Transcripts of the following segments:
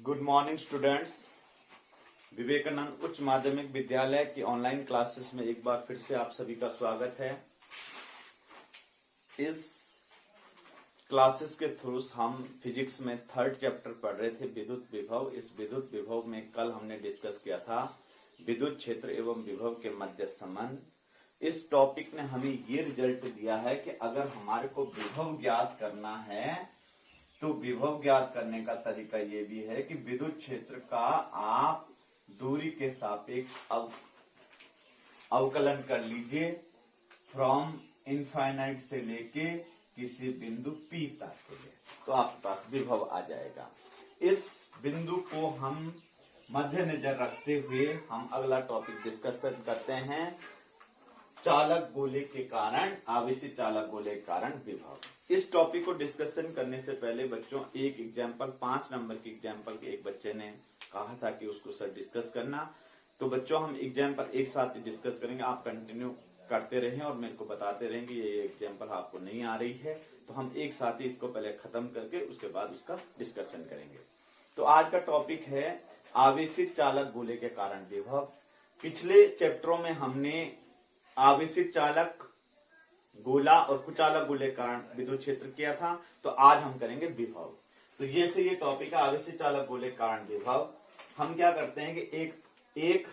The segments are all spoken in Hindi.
Good morning students. विवेकानंद उच्च माध्यमिक विद्यालय की ऑनलाइन क्लासेस में एक बार फिर से आप सभी का स्वागत है। इस क्लासेस के थ्रू हम फिजिक्स में थर्ड चैप्टर पढ़ रहे थे, विद्युत विभव। इस विद्युत विभव में कल हमने डिस्कस किया था विद्युत क्षेत्र एवं विभव के मध्य संबंध। इस टॉपिक ने हमें ये रिजल्ट दिया है कि अगर हमारे को विभव ज्ञात करना है तो विभव ज्ञात करने का तरीका ये भी है कि विद्युत क्षेत्र का आप दूरी के सापेक्ष अवकलन कर लीजिए फ्रॉम इनफाइनाइट से लेके किसी बिंदु P तक के लिए, तो आपके पास विभव आ जाएगा। इस बिंदु को हम मद्देनजर रखते हुए हम अगला टॉपिक डिस्कशन करते हैं, चालक गोले के कारण, आवेशित चालक गोले के कारण विभव। इस टॉपिक को डिस्कशन करने से पहले बच्चों एक एग्जाम्पल 5 नंबर की एग्जाम्पल के एक बच्चे ने कहा था कि उसको सर डिस्कस करना, तो बच्चों हम एग्जाम्पल एक साथ ही डिस्कस करेंगे। आप कंटिन्यू करते रहें और मेरे को बताते रहेंगे ये एग्जाम्पल आपको नहीं आ रही है, तो हम एक साथ ही इसको पहले खत्म करके उसके बाद उसका डिस्कशन करेंगे। तो आज का टॉपिक है आवेशित चालक गोले के कारण विभव। पिछले चैप्टरों में हमने आवेशित चालक गोला और कुचालक गोले के कारण विद्युत क्षेत्र किया था, तो आज हम करेंगे विभव। तो ये से ये टॉपिक है आवेशित चालक गोले के कारण विभव। हम क्या करते हैं कि एक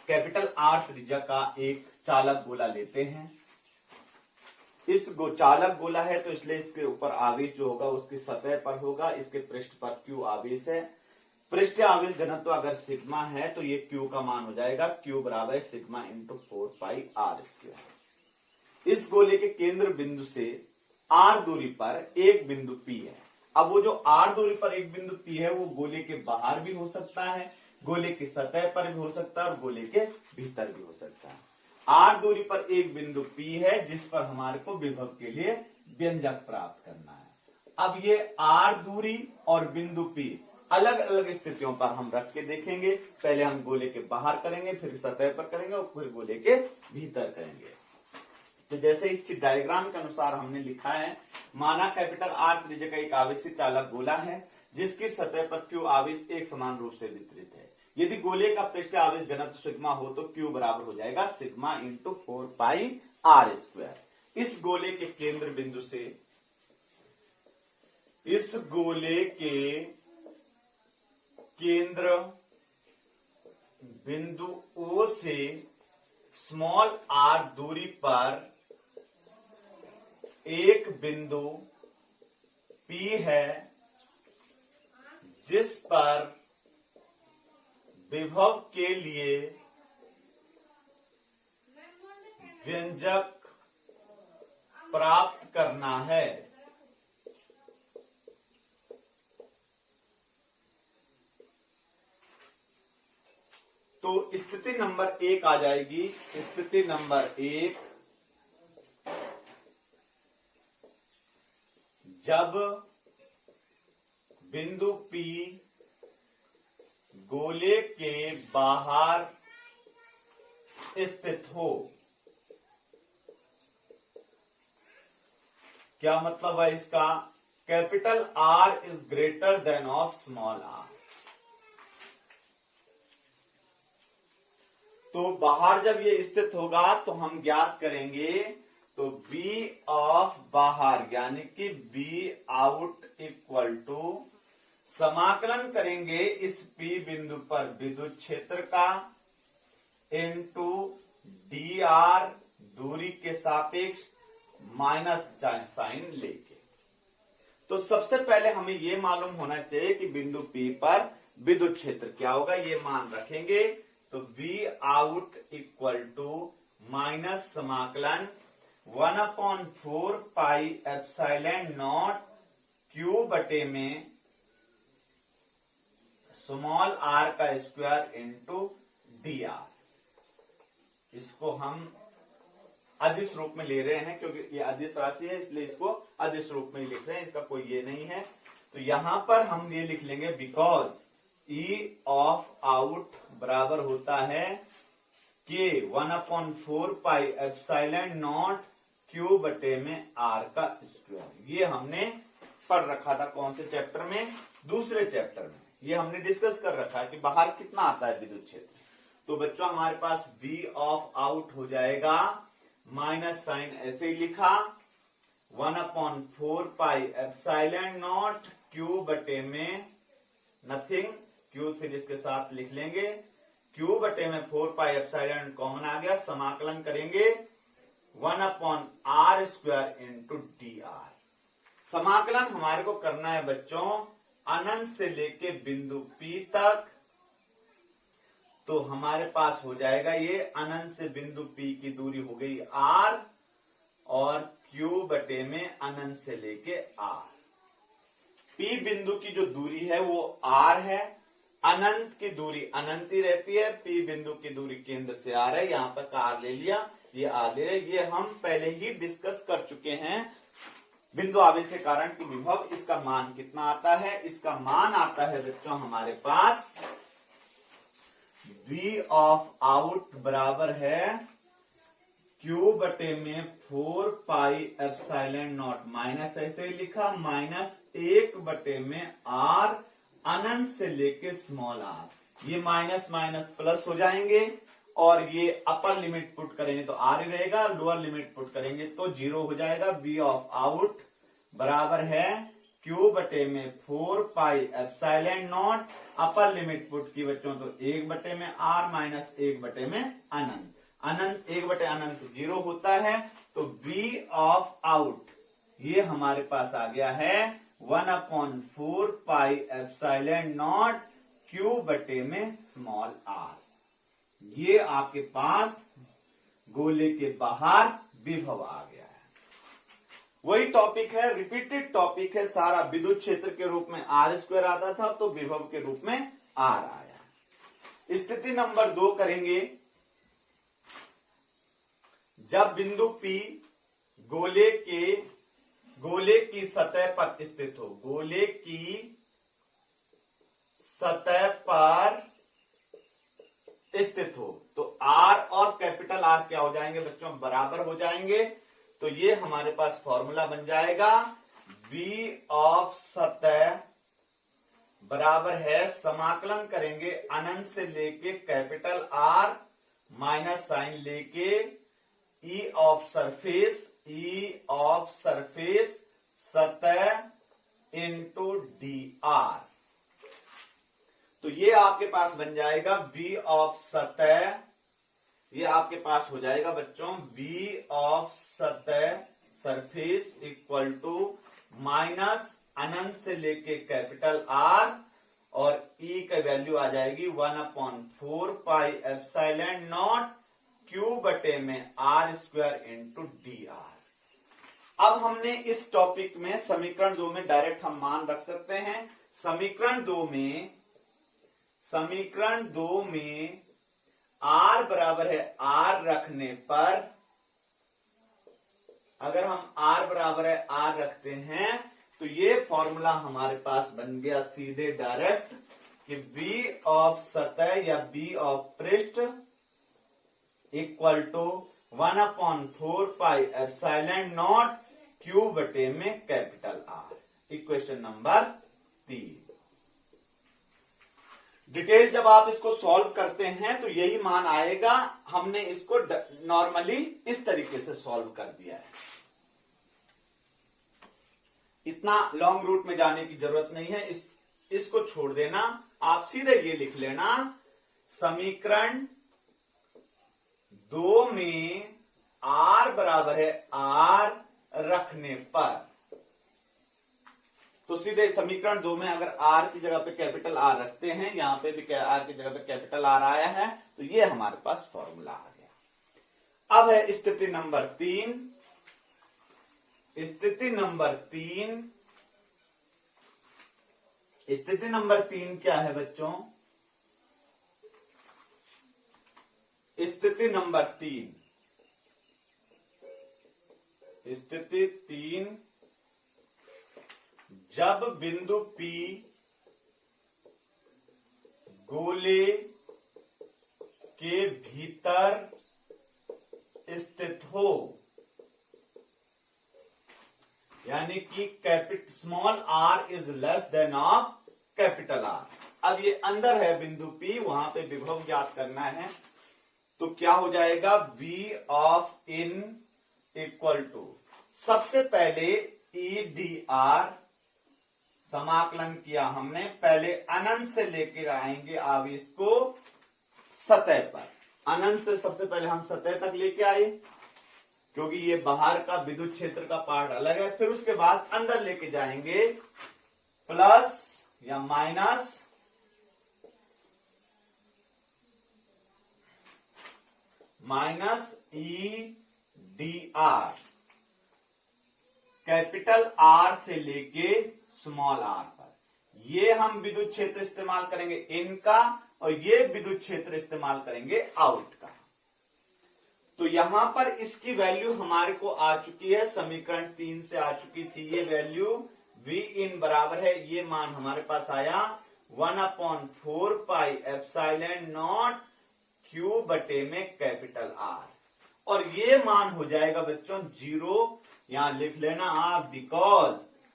कैपिटल R त्रिज्या का एक चालक गोला लेते हैं। इस चालक गोला है तो इसलिए इसके ऊपर आवेश जो होगा उसकी सतह पर होगा, इसके पृष्ठ पर Q आवेश है। पृष्ठ आवेश घनत्व अगर सिग्मा है तो ये Q का मान हो जाएगा, Q बराबर सिग्मा इंटू 4πr²। इस गोले के केंद्र बिंदु से R दूरी पर एक बिंदु P है। अब वो जो R दूरी पर एक बिंदु P है वो गोले के बाहर भी हो सकता है, गोले की सतह पर भी हो सकता है और गोले के भीतर भी हो सकता है। R दूरी पर एक बिंदु P है जिस पर हमारे को विभव के लिए व्यंजक प्राप्त करना है। अब ये R दूरी और बिंदु P अलग अलग स्थितियों पर हम रख के देखेंगे। पहले हम गोले के बाहर करेंगे, फिर सतह पर करेंगे और फिर गोले के भीतर करेंगे। तो जैसे इस डायग्राम के अनुसार हमने लिखा है, माना कैपिटल R त्रिज्या का एक आवेशित चालक गोला है जिसकी सतह पर Q आवेश एक समान रूप से वितरित है। यदि गोले का पृष्ठ आवेश घनत्व सिग्मा हो तो Q बराबर हो जाएगा सिग्मा इंटू 4πr²। इस गोले के केंद्र बिंदु से इस गोले के केंद्र बिंदु O से स्मॉल r दूरी पर एक बिंदु P है जिस पर विभव के लिए व्यंजक प्राप्त करना है। तो स्थिति नंबर 1 आ जाएगी। स्थिति नंबर 1, जब बिंदु P गोले के बाहर स्थित हो। क्या मतलब है इसका? Capital R is greater than of small r। तो बाहर जब ये स्थित होगा तो हम ज्ञात करेंगे, तो V ऑफ बाहर यानी कि V आउट इक्वल टू समाकलन करेंगे इस P बिंदु पर विद्युत क्षेत्र का इनटू dr दूरी के सापेक्ष माइनस साइन लेके। तो सबसे पहले हमें यह मालूम होना चाहिए कि बिंदु P पर विद्युत क्षेत्र क्या होगा, ये मान रखेंगे। तो V out equal to minus समाकलन 1/4πε0 Q बटे में स्मॉल r का स्क्वायर इंटू dr। इसको हम अदिश रूप में ले रहे हैं क्योंकि ये अदिश राशि है, इसलिए इसको अदिश रूप में लिख रहे हैं, इसका कोई ये नहीं है। तो यहां पर हम ये लिख लेंगे बिकॉज E ऑफ आउट बराबर होता है K 1/4πε0 Q बटे में R का स्क्वायर। ये हमने पढ़ रखा था। कौन से चैप्टर में? दूसरे चैप्टर में। ये हमने डिस्कस कर रखा है कि बाहर कितना आता है विद्युत क्षेत्र। तो बच्चों हमारे पास V ऑफ आउट हो जाएगा, माइनस साइन ऐसे ही लिखा, 1/4 पाई एप्सिलॉन नॉट Q बटे में नथिंग, Q फिर इसके साथ लिख लेंगे, Q बटे में 4 पाई एप्सिलॉन कॉमन आ गया, समाकलन करेंगे 1/r² इंटू dr। समाकलन हमारे को करना है बच्चों अनंत से लेके बिंदु P तक। तो हमारे पास हो जाएगा ये अनंत से बिंदु P की दूरी हो गई r और Q बटे में अनंत से लेके r। P बिंदु की जो दूरी है वो r है, अनंत की दूरी अनंत ही रहती है, P बिंदु की दूरी केंद्र से r है, यहां तक r ले लिया, ये r ले लिया। ये हम पहले ही डिस्कस कर चुके हैं बिंदु आवेश के कारण की विभव। इसका मान कितना आता है? इसका मान आता है बच्चों हमारे पास V ऑफ आउट बराबर है Q बटे में 4 पाई एप्सिलॉन नॉट, माइनस ऐसे ही लिखा, माइनस 1 बटे में r अनंत से लेके स्मॉल r। ये माइनस माइनस प्लस हो जाएंगे और ये अपर लिमिट पुट करेंगे तो r ही रहेगा, लोअर लिमिट पुट करेंगे तो 0 हो जाएगा। V ऑफ आउट बराबर है Q बटे में 4 pi epsilon not, upper limit put की बच्चों तो 1 बटे में r माइनस 1 बटे में अनंत, अनंत 1 बटे अनंत 0 होता है। तो V ऑफ आउट ये हमारे पास आ गया है 1/4 पाई एप्सिलॉन नॉट Q बटे में स्मॉल r। ये आपके पास गोले के बाहर विभव आ गया है। वही टॉपिक है, रिपीटेड टॉपिक है सारा। विद्युत क्षेत्र के रूप में r² आता था तो विभव के रूप में r आया। स्थिति नंबर 2 करेंगे। जब बिंदु P गोले की सतह पर स्थित हो, गोले की सतह पर स्थित हो, तो R और कैपिटल R क्या हो जाएंगे बच्चों? बराबर हो जाएंगे। तो ये हमारे पास फॉर्मूला बन जाएगा V ऑफ सतह बराबर है, समाकलन करेंगे अनंत से लेके कैपिटल R माइनस साइन लेके E ऑफ सरफेस सतह इंटू dr। तो ये आपके पास बन जाएगा V ऑफ सतह, ये आपके पास हो जाएगा बच्चों V ऑफ सतह सरफेस इक्वल टू माइनस अनंत से लेके कैपिटल R और E का वैल्यू आ जाएगी 1/4 पाई एप्सिलॉन नॉट Q बटे में r² इंटू dr। अब हमने इस टॉपिक में समीकरण 2 में डायरेक्ट हम मान रख सकते हैं। समीकरण 2 में r बराबर है r रखने पर, अगर हम r बराबर है r रखते हैं तो ये फॉर्मूला हमारे पास बन गया सीधे डायरेक्ट कि V ऑफ सतह या V ऑफ पृष्ठ equal to 1/4 pi epsilon naught Q बटे में capital R। Equation number 3। Detail जब आप इसको सॉल्व करते हैं तो यही मान आएगा। हमने इसको नॉर्मली इस तरीके से सॉल्व कर दिया है, इतना लॉन्ग रूट में जाने की जरूरत नहीं है, इसको छोड़ देना। आप सीधे ये लिख लेना, समीकरण 2 में R बराबर है R रखने पर, तो सीधे समीकरण 2 में अगर R की जगह पे कैपिटल R रखते हैं, यहां पे भी R की जगह पे कैपिटल R आया है, तो ये हमारे पास फॉर्मूला आ गया। अब है स्थिति नंबर 3। स्थिति नंबर 3 क्या है बच्चों? स्थिति नंबर 3, जब बिंदु P गोले के भीतर स्थित हो, यानी कि small R is less than of capital R. अब ये अंदर है बिंदु P, वहां पे विभव ज्ञात करना है, तो क्या हो जाएगा V of in equal to, सबसे पहले EDR समाकलन किया हमने, पहले अनंत से लेकर आएंगे आवेश को सतह पर। अनंत से सबसे पहले हम सतह तक लेके आए, क्योंकि ये बाहर का विद्युत क्षेत्र का पार्ट अलग है। फिर उसके बाद अंदर लेके जाएंगे प्लस या माइनस EDR, कैपिटल R से लेके स्मॉल r पर। ये हम विद्युत क्षेत्र इस्तेमाल करेंगे इन का, और ये विद्युत क्षेत्र इस्तेमाल करेंगे आउट का। तो यहां पर इसकी वैल्यू हमारे को आ चुकी है, समीकरण 3 से आ चुकी थी ये वैल्यू। V इन बराबर है, ये मान हमारे पास आया 1/4 पाई एप्सिलॉन नॉट Q बटे में कैपिटल R, और ये मान हो जाएगा बच्चों 0। यहां लिख लेना आप, बिकॉज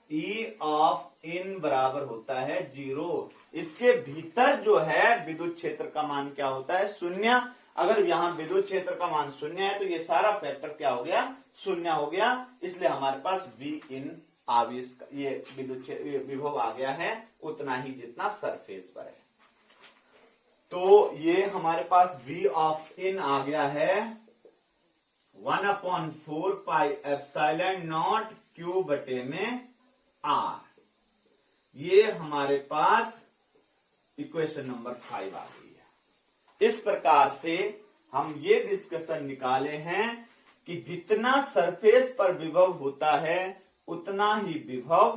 E ऑफ इन बराबर होता है 0। इसके भीतर जो है विद्युत क्षेत्र का मान क्या होता है, 0। अगर यहां विद्युत क्षेत्र का मान 0 है तो ये सारा फैक्टर क्या हो गया, 0 हो गया। इसलिए हमारे पास V इन आवेश का ये विद्युत विभव आ गया है उतना ही जितना सरफेस पर है। तो ये हमारे पास V ऑफ इन आ गया है 1/4 पाई एप्सिलॉन नॉट Q बटे में R। ये हमारे पास इक्वेशन नंबर 5 आ गई है। इस प्रकार से हम ये डिस्कशन निकाले हैं कि जितना सरफेस पर विभव होता है उतना ही विभव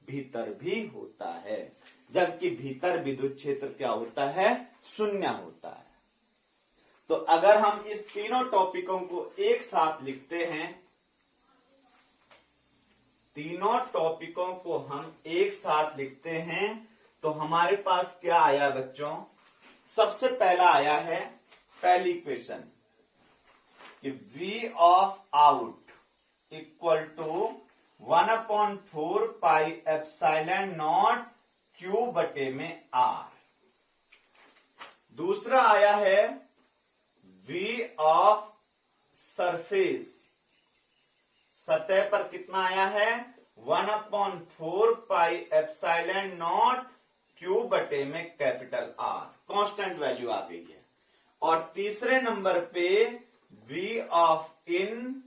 भीतर भी होता है, जबकि भीतर विद्युत क्षेत्र क्या होता है, 0 होता है। तो अगर हम इस तीनों टॉपिकों को एक साथ लिखते हैं, तीनों टॉपिकों को हम एक साथ लिखते हैं, तो हमारे पास क्या आया बच्चों, सबसे पहला आया है पहली इक्वेशन कि V of out equal to 1/4 pi epsilon naught Q बटे में R। दूसरा आया है V ऑफ सरफेस, सतह पर कितना आया है, 1/4 पाई एप्सिलॉन नॉट Q बटे में कैपिटल R, कांस्टेंट वैल्यू आ गई है। और तीसरे नंबर पे V of in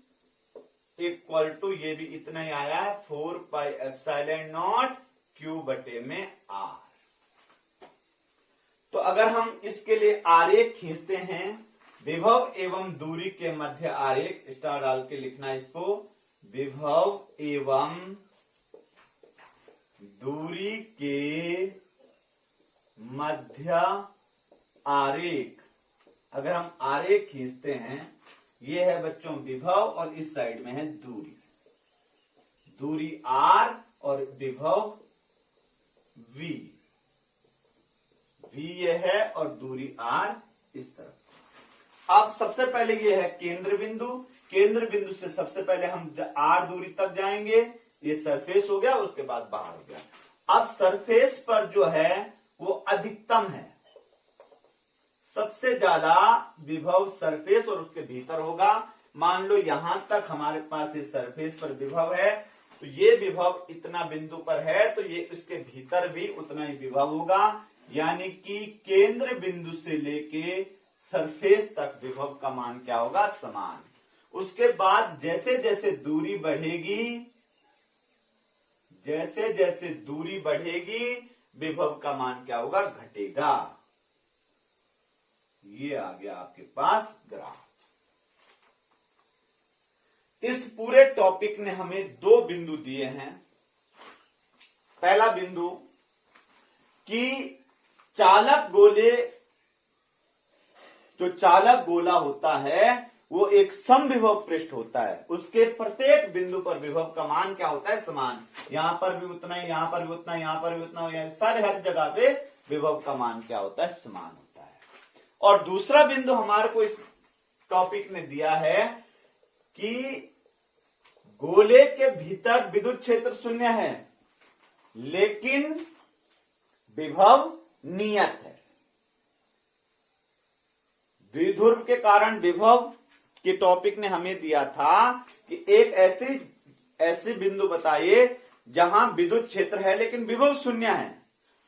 equal to, ये भी इतना ही आया है, 4 पाई एप्सिलॉन नॉट Q बटे में R। तो अगर हम इसके लिए आरेख खींचते हैं, विभव एवं दूरी के मध्य आरेख, स्टार डाल के लिखना इसको, विभव एवं दूरी के मध्य आरेख। अगर हम आरेख खींचते हैं, ये है बच्चों विभव और इस साइड में है दूरी, दूरी R और विभव V, V ये है और दूरी R इस तरफ। अब सबसे पहले ये है केंद्र बिंदु, केंद्र बिंदु से सबसे पहले हम R दूरी तक जाएंगे, ये सरफेस हो गया, उसके बाद बाहर हो गया। अब सरफेस पर जो है वो अधिकतम है, सबसे ज्यादा विभव सरफेस और उसके भीतर होगा। मान लो यहां तक हमारे पास इस सरफेस पर विभव है, तो ये विभव इतना बिंदु पर है, तो ये इसके भीतर भी उतना ही विभव होगा, यानी कि केंद्र बिंदु से लेके सरफेस तक विभव का मान क्या होगा, समान। उसके बाद जैसे जैसे दूरी बढ़ेगी, जैसे जैसे दूरी बढ़ेगी, विभव का मान क्या होगा, घटेगा। ये आ गया आपके पास ग्राफ। इस पूरे टॉपिक ने हमें 2 बिंदु दिए हैं। पहला बिंदु कि चालक गोले, जो चालक गोला होता है वो एक समविभव पृष्ठ होता है, उसके प्रत्येक बिंदु पर विभव का मान क्या होता है, समान। यहां पर भी उतना ही, यहां पर भी उतना, यहां पर भी उतना, सारे हर जगह पे विभव का मान क्या होता है, समान होता है। और दूसरा बिंदु हमारे को इस टॉपिक ने दिया है कि गोले के भीतर विद्युत क्षेत्र शून्य है, लेकिन विभव नियत है। द्विध्रुव के कारण विभव के टॉपिक ने हमें दिया था कि एक ऐसे बिंदु बताइए जहां विद्युत क्षेत्र है लेकिन विभव शून्य है।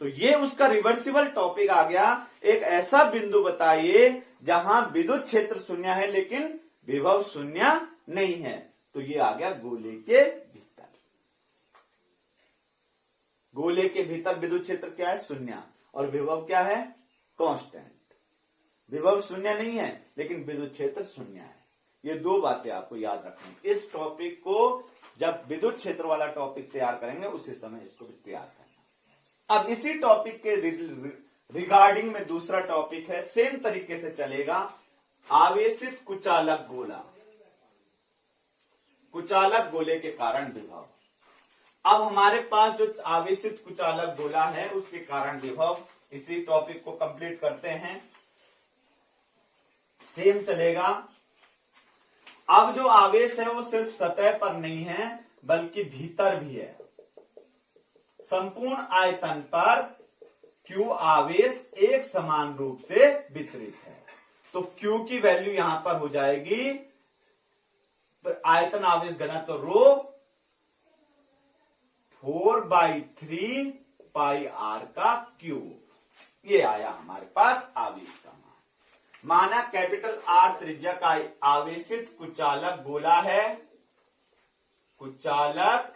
तो ये उसका रिवर्सिबल टॉपिक आ गया। एक ऐसा बिंदु बताइए जहां विद्युत क्षेत्र शून्य है लेकिन विभव शून्य नहीं है। तो ये आ गया गोले के भीतर। गोले के भीतर विद्युत क्षेत्र क्या है? शून्य। और विभव क्या है? कांस्टेंट। विभव शून्य नहीं है लेकिन विद्युत क्षेत्र शून्य है। ये दो बातें आपको याद रखनी। इस टॉपिक को जब विद्युत क्षेत्र वाला टॉपिक तैयार करेंगे उसी समय इसको भी तैयार करना। अब इसी टॉपिक के रिगार्डिंग में दूसरा टॉपिक है, सेम तरीके से चलेगा, आवेशित कुचालक गोला। कुचालक गोले के कारण विभव। अब हमारे पास जो आवेशित कुचालक गोला है उसके कारण विभव, इसी टॉपिक को कंप्लीट करते हैं। सेम चलेगा। अब जो आवेश है वो सिर्फ सतह पर नहीं है बल्कि भीतर भी है। संपूर्ण आयतन पर Q आवेश एक समान रूप से वितरित है। तो Q की वैल्यू यहां पर हो जाएगी आयतन आवेश घनत्व रो 4/3 पाई r का क्यूब। ये आया हमारे पास आवेश का मान। माना कैपिटल R त्रिज्या का आवेशित कुचालक गोला है। कुचालक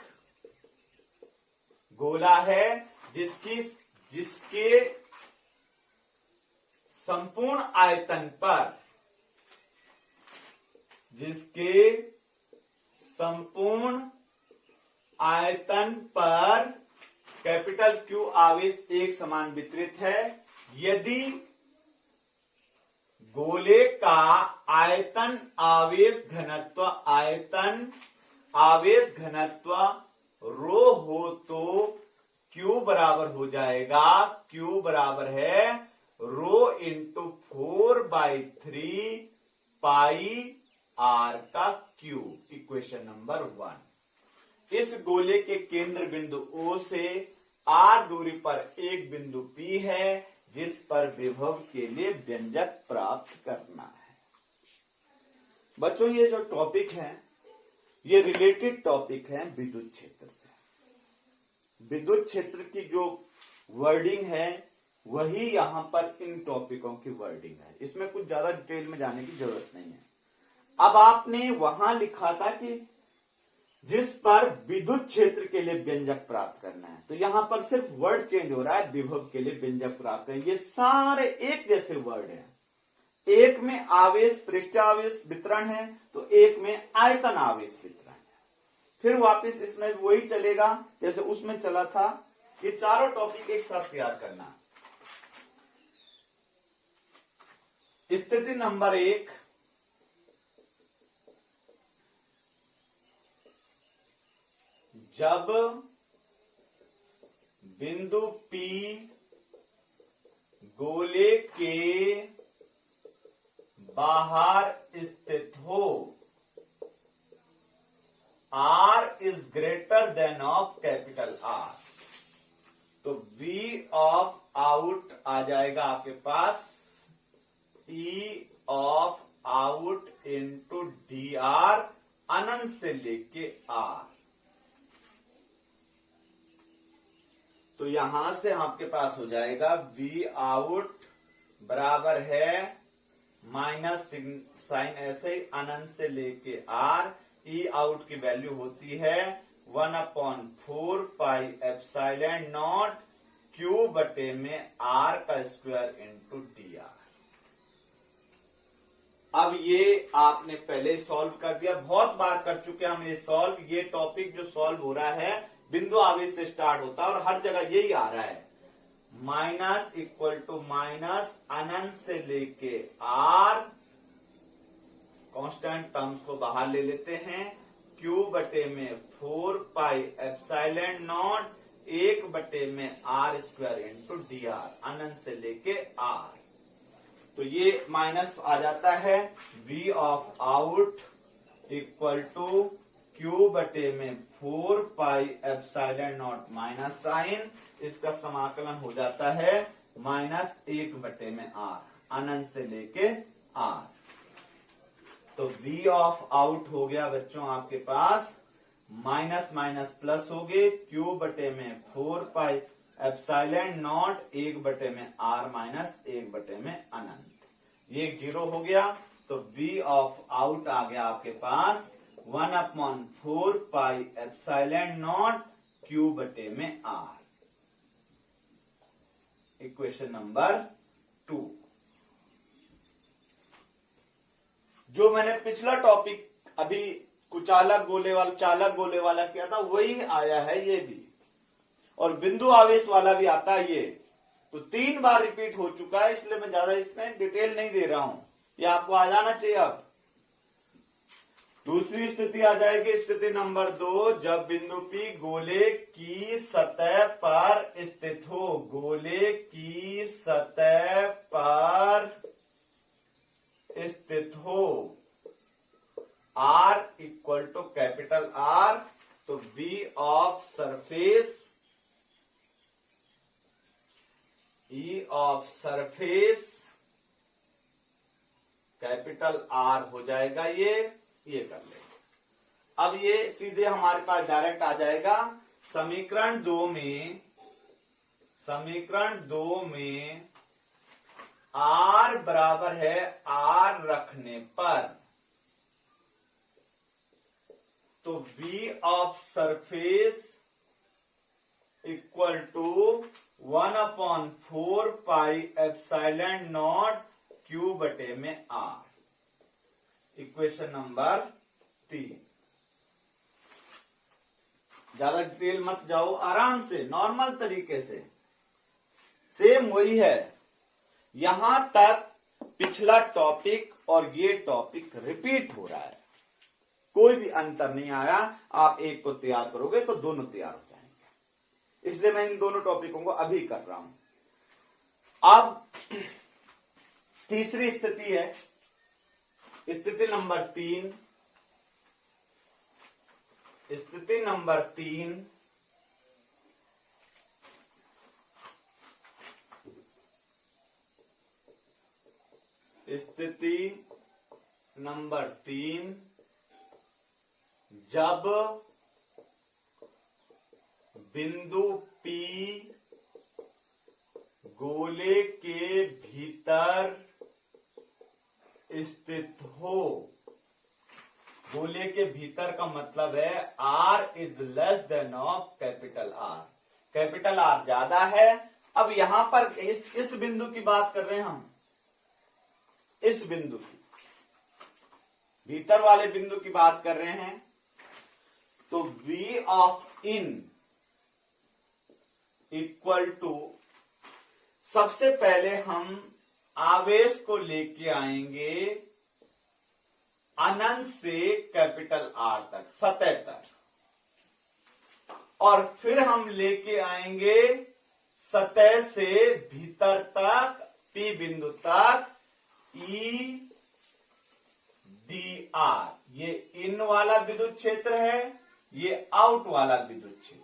गोला है जिसके संपूर्ण आयतन पर कैपिटल Q आवेश एक समान वितरित है। यदि गोले का आयतन आवेश घनत्व रो हो तो Q बराबर हो जाएगा, Q बराबर है रो इंटू 4/3 पाई r का क्यूब। Equation number 1। इस गोले के केंद्र बिंदु O से r दूरी पर एक बिंदु P है जिस पर विभव के लिए व्यंजक प्राप्त करना है। बच्चों ये जो टॉपिक है ये रिलेटेड टॉपिक है विद्युत क्षेत्र से। विद्युत क्षेत्र की जो वर्डिंग है वही यहां पर इन टॉपिकों की वर्डिंग है। इसमें कुछ ज्यादा डिटेल में जाने की जरूरत नहीं है। अब आपने वहां लिखा था कि जिस पर विद्युत क्षेत्र के लिए व्यंजक प्राप्त करना है, तो यहां पर सिर्फ वर्ड चेंज हो रहा है, विभव के लिए व्यंजक प्राप्त करना। ये सारे एक जैसे वर्ड हैं। एक में आवेश पृष्ठ आवेश वितरण है तो एक में आयतन आवेश वितरण है। फिर वापस इसमें वही चलेगा जैसे उसमें चला था। ये चारों टॉपिक एक साथ तैयार करना। स्थिति नंबर 1, जब बिंदु P गोले के बाहर स्थित हो, R is greater than of capital R, तो V of out आ जाएगा आपके पास E of out into dr अनंत से लेके R। तो यहां से आपके पास हो जाएगा V out बराबर है माइनस साइन ऐसे अनंत से लेके R। E out की वैल्यू होती है 1/4 पाई एप्सिलॉन नॉट Q बटे में R का स्क्वायर इंटू dr। अब ये आपने पहले सॉल्व कर दिया, बहुत बार कर चुके हम ये सॉल्व। ये टॉपिक जो सॉल्व हो रहा है बिंदु आवेश से स्टार्ट होता है और हर जगह यही आ रहा है। माइनस इक्वल टू माइनस अनंत से लेके R, कांस्टेंट टर्म्स को बाहर ले लेते हैं, Q बटे में 4 पाई एप्सिलॉन नॉट 1 बटे में R स्क्वायर इंटू dr अनंत से लेके R। तो ये माइनस आ जाता है V of out equal to Q बटे में 4 pi epsilon naught minus sign, इसका समाकलन हो जाता है -1 बटे में r, अनंत से लेके r। तो v ऑफ आउट हो गया बच्चों आपके पास माइनस माइनस प्लस हो गए, क्यू बटे में 4 पाई एप्सिलॉन नॉट 1 बटे में r माइनस 1 बटे में अनंत, ये 0 हो गया। तो v ऑफ आउट आ गया आपके पास 1/4 पाई एप्सिलॉन नॉट क्यू बटे में r। Equation number 2। जो मैंने पिछला टॉपिक अभी चालक गोले वाला किया था वही आया है ये भी, और बिंदु आवेश वाला भी आता है ये, तो 3 बार रिपीट हो चुका है, इसलिए मैं ज्यादा इसमें डिटेल नहीं दे रहा हूं, ये आपको आ जाना चाहिए। अब दूसरी स्थिति आ जाएगी, स्थिति नंबर 2, जब बिंदु P गोले की सतह पर स्थित हो, गोले की सतह पर स्थित हो, R equal to capital R, तो V of surface, E of surface capital R हो जाएगा, ये कर ले। अब ये सीधे हमारे पास डायरेक्ट आ जाएगा समीकरण 2 में R बराबर है R रखने पर, तो V of surface equal to 1/4 pi epsilon naught Q बटे में R। Equation number 3। ज्यादा डिटेल मत जाओ, आराम से नॉर्मल तरीके से, सेम वही है। यहां तक पिछला टॉपिक और ये टॉपिक रिपीट हो रहा है, कोई भी अंतर नहीं आया। आप एक को तैयार करोगे तो दोनों तैयार हो जाएंगे, इसलिए मैं इन दोनों टॉपिकों को अभी कर रहा हूं। अब तीसरी स्थिति है, स्थिति नंबर 3। स्थिति नंबर 3, स्थिति नंबर 3, जब बिंदु P गोले के भीतर स्थित हो, गोले के भीतर का मतलब है R is less than of capital R, capital R ज्यादा है। अब यहां पर इस बिंदु की बात कर रहे हैं हम, इस बिंदु की, भीतर वाले बिंदु की बात कर रहे हैं। तो V of in equal to, सबसे पहले हम आवेश को लेके आएंगे अनंत से कैपिटल R तक, सतह तक, और फिर हम लेके आएंगे सतह से भीतर तक, P बिंदु तक, E dr। ये इन वाला विद्युत क्षेत्र है, ये आउट वाला विद्युत क्षेत्र।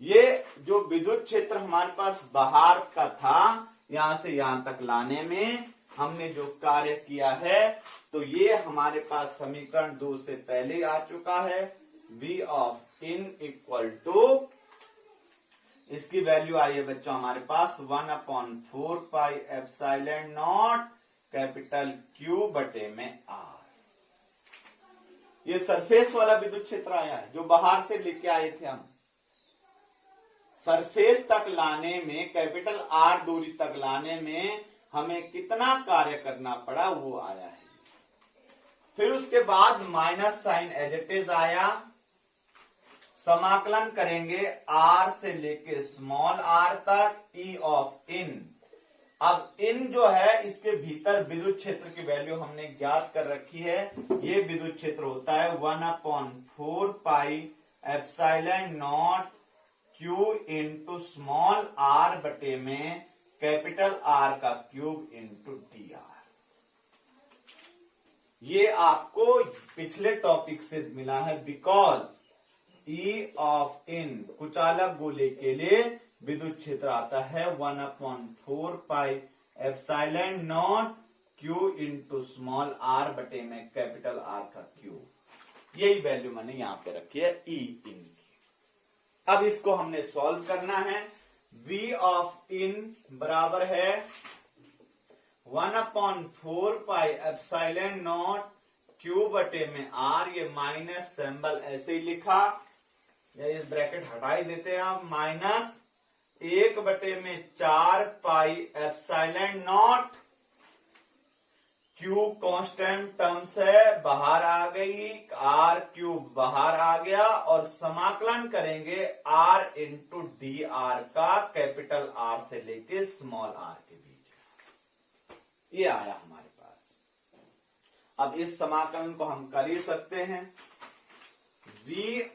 ये जो विद्युत क्षेत्र हमारे पास बाहर का था, यहां से यहां तक लाने में हमने जो कार्य किया है, तो ये हमारे पास समीकरण 2 से पहले आ चुका है। V of in equal to, इसकी वैल्यू आई है बच्चों हमारे पास 1/4 pi epsilon naught capital Q बटे में R। ये सरफेस वाला विद्युत क्षेत्र आया है जो बाहर से लेके आए थे हम, सरफेस तक लाने में, कैपिटल R दूरी तक लाने में हमें कितना कार्य करना पड़ा वो आया है। फिर उसके बाद minus sign as it is आया, समाकलन करेंगे R से लेके स्मॉल r तक, E ऑफ इन। अब इन जो है, इसके भीतर विद्युत क्षेत्र की वैल्यू हमने ज्ञात कर रखी है। ये विद्युत क्षेत्र होता है 1/4 pi epsilon naught Q into small r बटे में कैपिटल R का क्यूब इंटू dr। ये आपको पिछले टॉपिक से मिला है। बिकॉज ई ऑफ इन कुचालक गोले के लिए विद्युत क्षेत्र आता है 1/4 pi epsilon naught Q into small R बटे में कैपिटल आर का क्यू। यही वैल्यू मैंने यहां पे रखी है ई इन की। अब इसको हमने सॉल्व करना है। V ऑफ इन बराबर है 1/4 पाई एप्सिलॉन नॉट क्यू बटे में आर। ये माइनस सिंबल ऐसे ही लिखा, या इस ब्रैकेट हटा ही देते हैं आप। Minus 1/4 pi epsilon naught Q constant terms है, बाहर आ गई, आर क्यूब बाहर आ गया, और समाकलन करेंगे आर इंटू डी आर का कैपिटल आर से लेके स्मॉल आर के बीच। ये आया हमारे पास। अब इस समाकलन को हम कर ही सकते हैं। V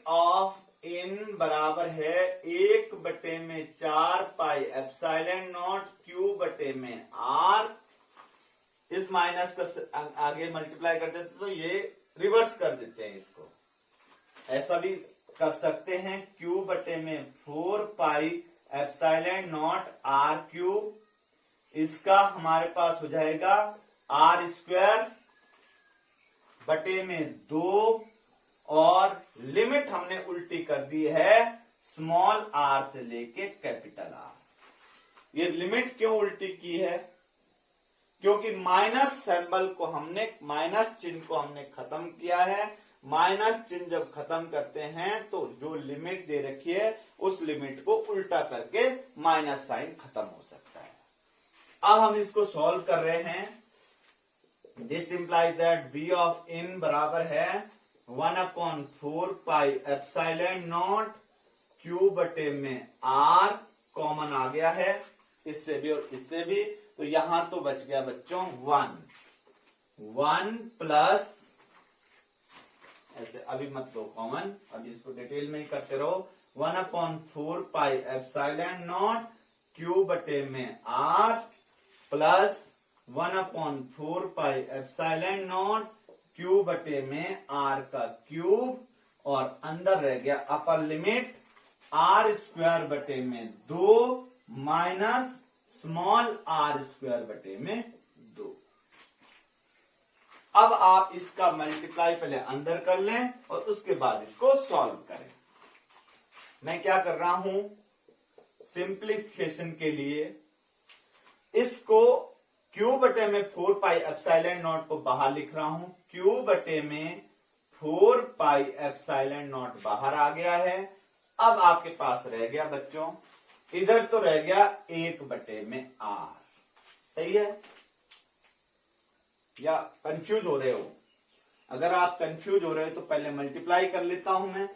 ऑफ इन बराबर है 1/4 पाई एप्सिलॉन नॉट क्यू बटे में आर। इस माइनस का आगे मल्टीप्लाई कर देते तो ये रिवर्स कर देते हैं इसको। ऐसा भी कर सकते हैं, क्यू बटे में 4 pi epsilon naught R cube. इसका हमारे पास हो जाएगा आर स्क्वायर बटे में 2, और लिमिट हमने उल्टी कर दी है स्मॉल आर से लेके कैपिटल आर। ये लिमिट क्यों उल्टी की है? क्योंकि माइनस सिंबल को हमने, माइनस चिन्ह को हमने खत्म किया है। माइनस चिन्ह जब खत्म करते हैं तो जो लिमिट दे रखी है उस लिमिट को उल्टा करके माइनस साइन खत्म हो सकता है। अब हम इसको सॉल्व कर रहे हैं। This implies that V of in बराबर है 1/4 पाई एप्सिलॉन नॉट क्यू बटे में आर। कॉमन आ गया है इससे भी और इससे भी, तो यहां तो बच गया बच्चों 1 प्लस, ऐसे अभी मत लो कॉमन, अभी इसको डिटेल में ही करते रहो। 1/4 पाई एप्सिलॉन नॉट क्यू बटे में R plus 1/4 pi epsilon naught Q बटे में आर का क्यूब, और अंदर रह गया अपर लिमिट आर स्क्वायर बटे में 2 माइनस स्मॉल आर स्क्वायर बटे में 2। अब आप इसका मल्टीप्लाई पहले अंदर कर लें और उसके बाद इसको सॉल्व करें। मैं क्या कर रहा हूं, सिंप्लीफिकेशन के लिए इसको क्यू बटे में 4 पाई एप्सिलॉन नॉट को बाहर लिख रहा हूं। क्यू बटे में 4 पाई एप्सिलॉन नॉट बाहर आ गया है। अब आपके पास रह गया बच्चों, इधर तो रह गया 1 बटे में आर। सही है या कंफ्यूज हो रहे हो? अगर आप कंफ्यूज हो रहे हो तो पहले मल्टीप्लाई कर लेता हूं मैं।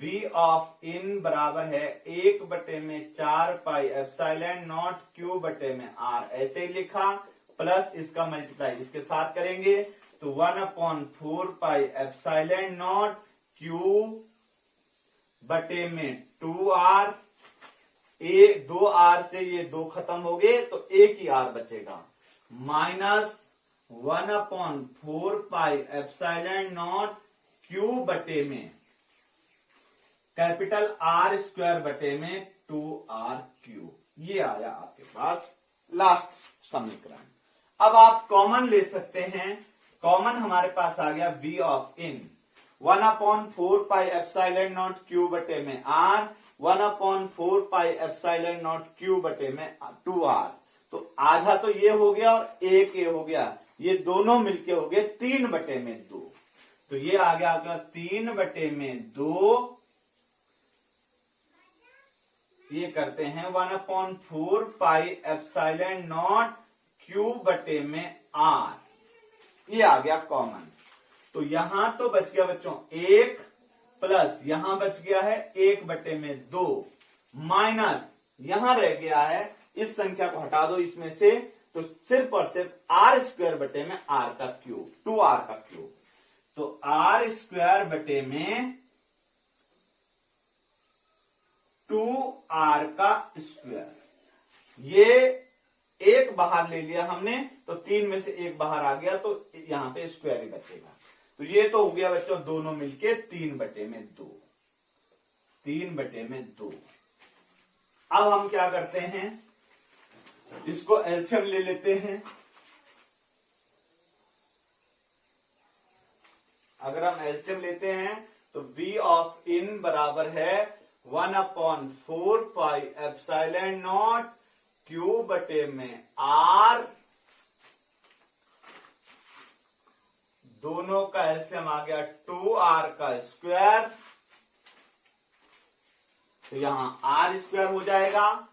V ऑफ इन बराबर है 1 बटे में 4 पाई एप्सिलॉन नॉट क्यू बटे में आर, ऐसे ही लिखा, प्लस इसका मल्टीप्लाई इसके साथ करेंगे तो 1/4 पाई एप्सिलॉन नॉट क्यू बटे में 2r। 2r से ये 2 खत्म हो गए तो एक ही r बचेगा, minus 1/4 pi epsilon naught Q बटे में कैपिटल आर स्क्वायर बटे में 2r क्यूब। ये आया आपके पास लास्ट समीकरण। अब आप कॉमन ले सकते हैं। कॉमन हमारे पास आ गया V of in 1/4 pi epsilon naught Q बटे में r, 1/4 pi epsilon naught Q बटे में 2r। तो आधा तो ये हो गया और एक ये हो गया, ये दोनों मिलके हो गए 3 बटे में 2। तो ये आ गया आपका 3 बटे में 2। ये करते हैं 1/4 पाई एप्सिलॉन नॉट क्यू बटे में r। ये आ गया कॉमन। तो यहां तो बच गया बच्चों 1, प्लस यहां बच गया है 1 बटे में 2, माइनस यहां रह गया है, इस संख्या को हटा दो इसमें से, तो सिर्फ और सिर्फ आर स्क्वायर बटे में आर का क्यूब, 2r का क्यूब। तो आर स्क्वायर बटे में 2r का स्क्वायर। ये 1 एक बाहर ले लिया हमने, तो 3 में से 1 बाहर आ गया, तो यहाँ पे स्क्वायर ही बचेगा। तो ये तो हो गया बच्चों दोनों मिलके 3/2, 3/2। अब हम क्या करते हैं, इसको एलसीएम ले लेते हैं। अगर हम एलसीएम लेते हैं तो v ऑफ इन बराबर है 1/4 पाई एप्सिलॉन नॉट क्यू बटे में r, दोनों का एलसीएम आ गया 2r का स्क्वायर, तो यहां r स्क्वायर हो जाएगा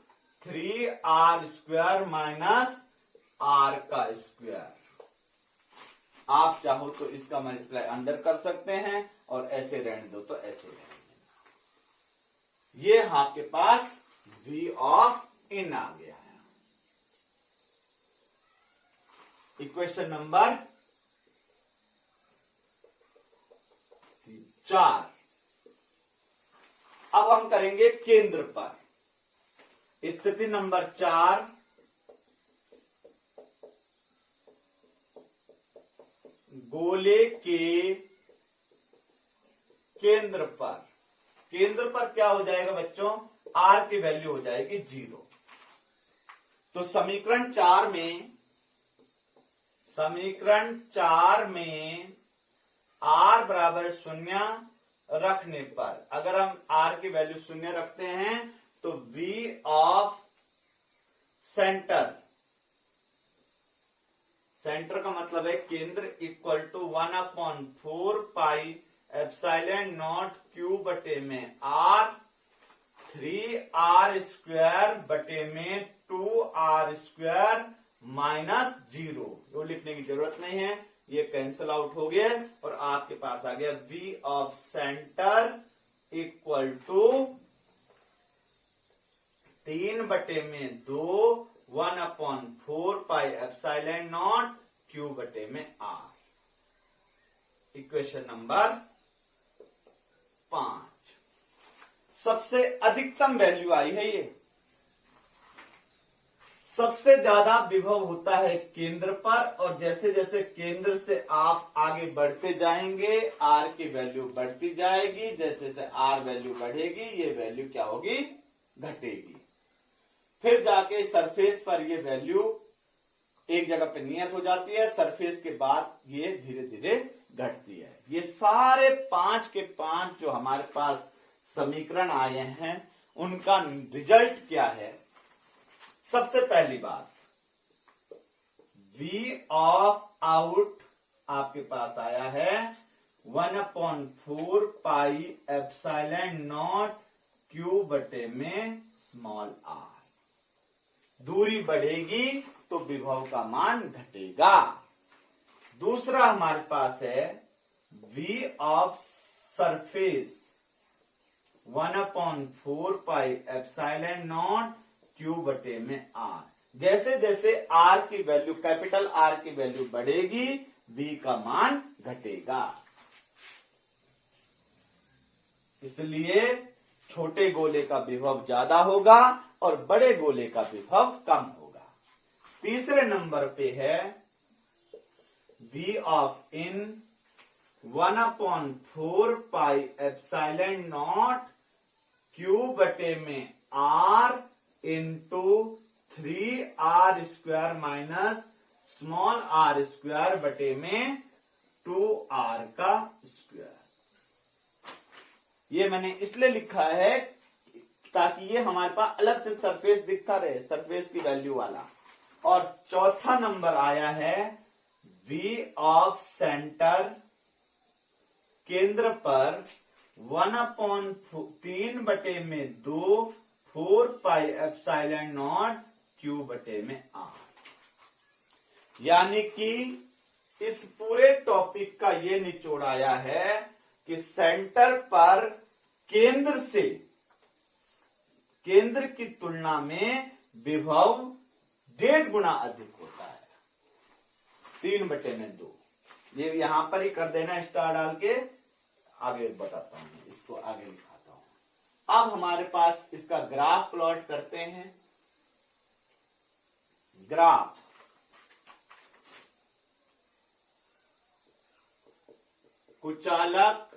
3r स्क्वायर माइनस r का स्क्वायर। आप चाहो तो इसका मल्टीप्लाई अंदर कर सकते हैं और ऐसे रहने दो तो ऐसे रहने देना। ये आपके पास v ऑफ इन आ गया है। Equation number 4। अब हम करेंगे केंद्र पर। स्थिति नंबर 4, गोले के केंद्र पर। केंद्र पर क्या हो जाएगा बच्चों, r की वैल्यू हो जाएगी 0। तो समीकरण 4 में r बराबर 0 रखने पर, अगर हम r की वैल्यू 0 रखते हैं तो v ऑफ सेंटर, सेंटर का मतलब है केंद्र, equal to 1/4 pi epsilon naught Q बटे में r, 3r स्क्वायर बटे में 2r स्क्वायर माइनस 0। वो लिखने की जरूरत नहीं है, ये कैंसिल आउट हो गया और आपके पास आ गया v of centre equal to 3/2 1/4 pi epsilon naught Q बटे में r। Equation number 5। सबसे अधिकतम वैल्यू आई है ये। सबसे ज्यादा विभव होता है केंद्र पर, और जैसे जैसे केंद्र से आप आगे बढ़ते जाएंगे r की वैल्यू बढ़ती जाएगी, जैसे जैसे r वैल्यू बढ़ेगी ये वैल्यू क्या होगी, घटेगी। फिर जाके सरफेस पर ये वैल्यू एक जगह पे नियत हो जाती है, सरफेस के बाद ये धीरे धीरे घटती है। ये सारे 5 के 5 जो हमारे पास समीकरण आए हैं उनका रिजल्ट क्या है। सबसे पहली बात, v ऑफ आउट आपके पास आया है 1/4 पाई एप्सिलॉन नॉट क्यू बटे में स्मॉल r। दूरी बढ़ेगी तो विभव का मान घटेगा। दूसरा हमारे पास है v of surface 1/4 pi epsilon naught Q बटे में r। जैसे जैसे r की वैल्यू, कैपिटल R की वैल्यू बढ़ेगी v का मान घटेगा। इसलिए छोटे गोले का विभव ज्यादा होगा और बड़े गोले का विभव कम होगा। तीसरे नंबर पे है v of in 1/4 pi epsilon naught Q बटे में r into 3r square minus small r square बटे में 2r का स्क्वायर। ये मैंने इसलिए लिखा है ताकि ये हमारे पास अलग से सरफेस दिखता रहे, सरफेस की वैल्यू वाला। और चौथा नंबर आया है v ऑफ सेंटर, केंद्र पर 1/3/2 4 पाई एप्सिलॉन नॉट क्यू बटे में r। यानी कि इस पूरे टॉपिक का ये निचोड़ आया है कि सेंटर पर केंद्र की तुलना में विभव 1.5 गुना अधिक होता है, 3/2। ये यहां पर ही कर देना स्टार डाल के, आगे बताता हूं, इसको आगे लिखाता हूं। अब हमारे पास इसका ग्राफ प्लॉट करते हैं। ग्राफ कुचालक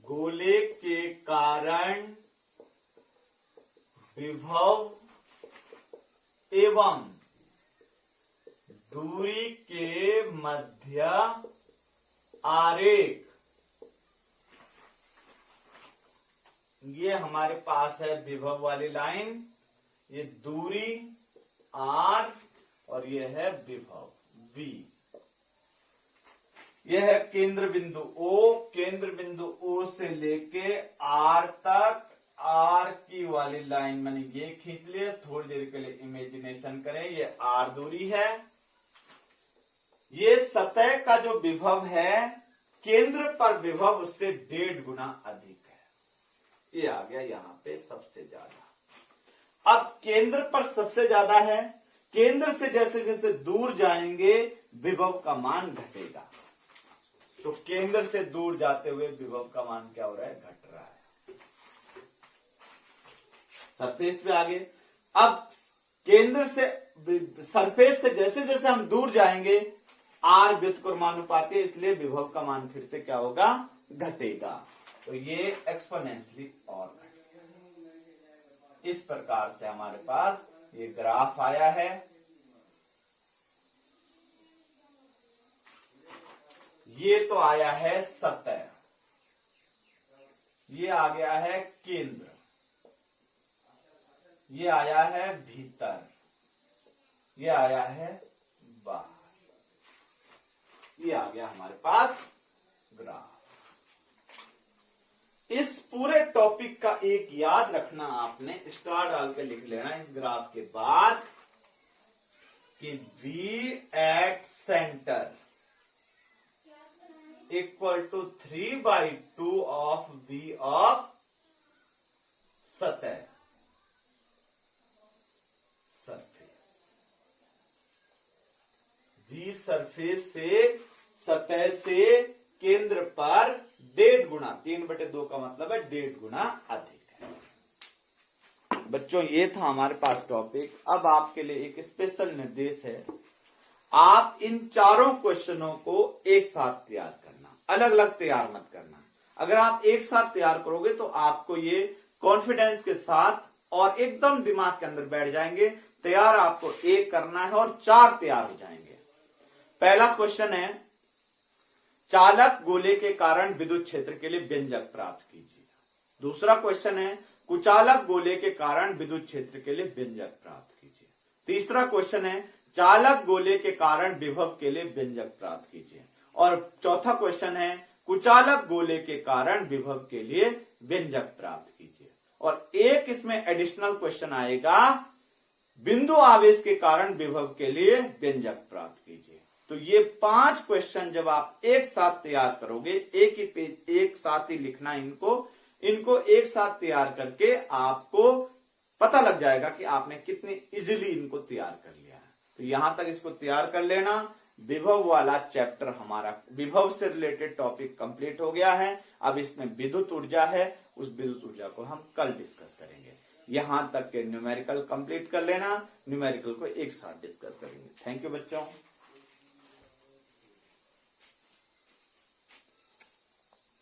गोले के कारण विभव एवं दूरी के मध्य आरेख। ये हमारे पास है विभव वाली लाइन, ये दूरी r और ये है विभव v। यह है केंद्र बिंदु O, केंद्र बिंदु O से लेके R तक R की वाली लाइन मैंने ये खींच लिया। थोड़ी देर के लिए इमेजिनेशन करें, ये R दूरी है, ये सतह का जो विभव है केंद्र पर विभव उससे 1.5 गुना अधिक है। ये आ गया यहां पे सबसे ज्यादा। अब केंद्र पर सबसे ज्यादा है, केंद्र से जैसे जैसे दूर जाएंगे विभव का मान घटेगा। तो केंद्र से दूर जाते हुए विभव का मान क्या हो रहा है, घट रहा है। सरफेस पे आगे, अब केंद्र से सरफेस से जैसे जैसे हम दूर जाएंगे आर व्युत्क्रमानुपाती है, इसलिए विभव का मान फिर से क्या होगा, घटेगा। तो ये एक्सपोनेंशियली और घटेगा। इस प्रकार से हमारे पास ये ग्राफ आया है। ये तो आया है सतह, ये आ गया है केंद्र, ये आया है भीतर, ये आया है बाहर, ये आ गया हमारे पास ग्राफ। इस पूरे टॉपिक का एक याद रखना, आपने स्टार डाल के लिख लेना इस ग्राफ के बाद कि V at centre equal to 3/2 of V of सतह सरफेस। V सरफेस से सतह से केंद्र पर 1.5 गुना, 3/2 का मतलब है 1.5 गुना अधिक है। बच्चों ये था हमारे पास टॉपिक। अब आपके लिए एक स्पेशल निर्देश है, आप इन चारों क्वेश्चनों को एक साथ तैयार करना, अलग अलग तैयार मत करना। अगर आप एक साथ तैयार करोगे तो आपको ये कॉन्फिडेंस के साथ और एकदम दिमाग के अंदर बैठ जाएंगे। तैयार आपको एक करना है और 4 तैयार हो जाएंगे। पहला क्वेश्चन है, चालक गोले के कारण विद्युत क्षेत्र के लिए व्यंजक प्राप्त कीजिए। दूसरा क्वेश्चन है, कुचालक गोले के कारण विद्युत क्षेत्र के लिए व्यंजक प्राप्त कीजिए। तीसरा क्वेश्चन है, चालक गोले के कारण विभव के लिए व्यंजक प्राप्त कीजिए। और चौथा क्वेश्चन है, कुचालक गोले के कारण विभव के लिए व्यंजक प्राप्त कीजिए। और एक इसमें एडिशनल क्वेश्चन आएगा, बिंदु आवेश के कारण विभव के लिए व्यंजक प्राप्त कीजिए। तो ये 5 क्वेश्चन जब आप एक साथ तैयार करोगे, एक ही पेज एक साथ ही लिखना, इनको एक साथ तैयार करके आपको पता लग जाएगा कि आपने कितनी इजीली इनको तैयार कर लिया है। तो यहां तक इसको तैयार कर लेना। विभव वाला चैप्टर हमारा, विभव से रिलेटेड टॉपिक कंप्लीट हो गया है। अब इसमें विद्युत ऊर्जा है, उस विद्युत ऊर्जा को हम कल डिस्कस करेंगे। यहां तक के न्यूमेरिकल कंप्लीट कर लेना, न्यूमेरिकल को एक साथ डिस्कस करेंगे। थैंक यू बच्चों।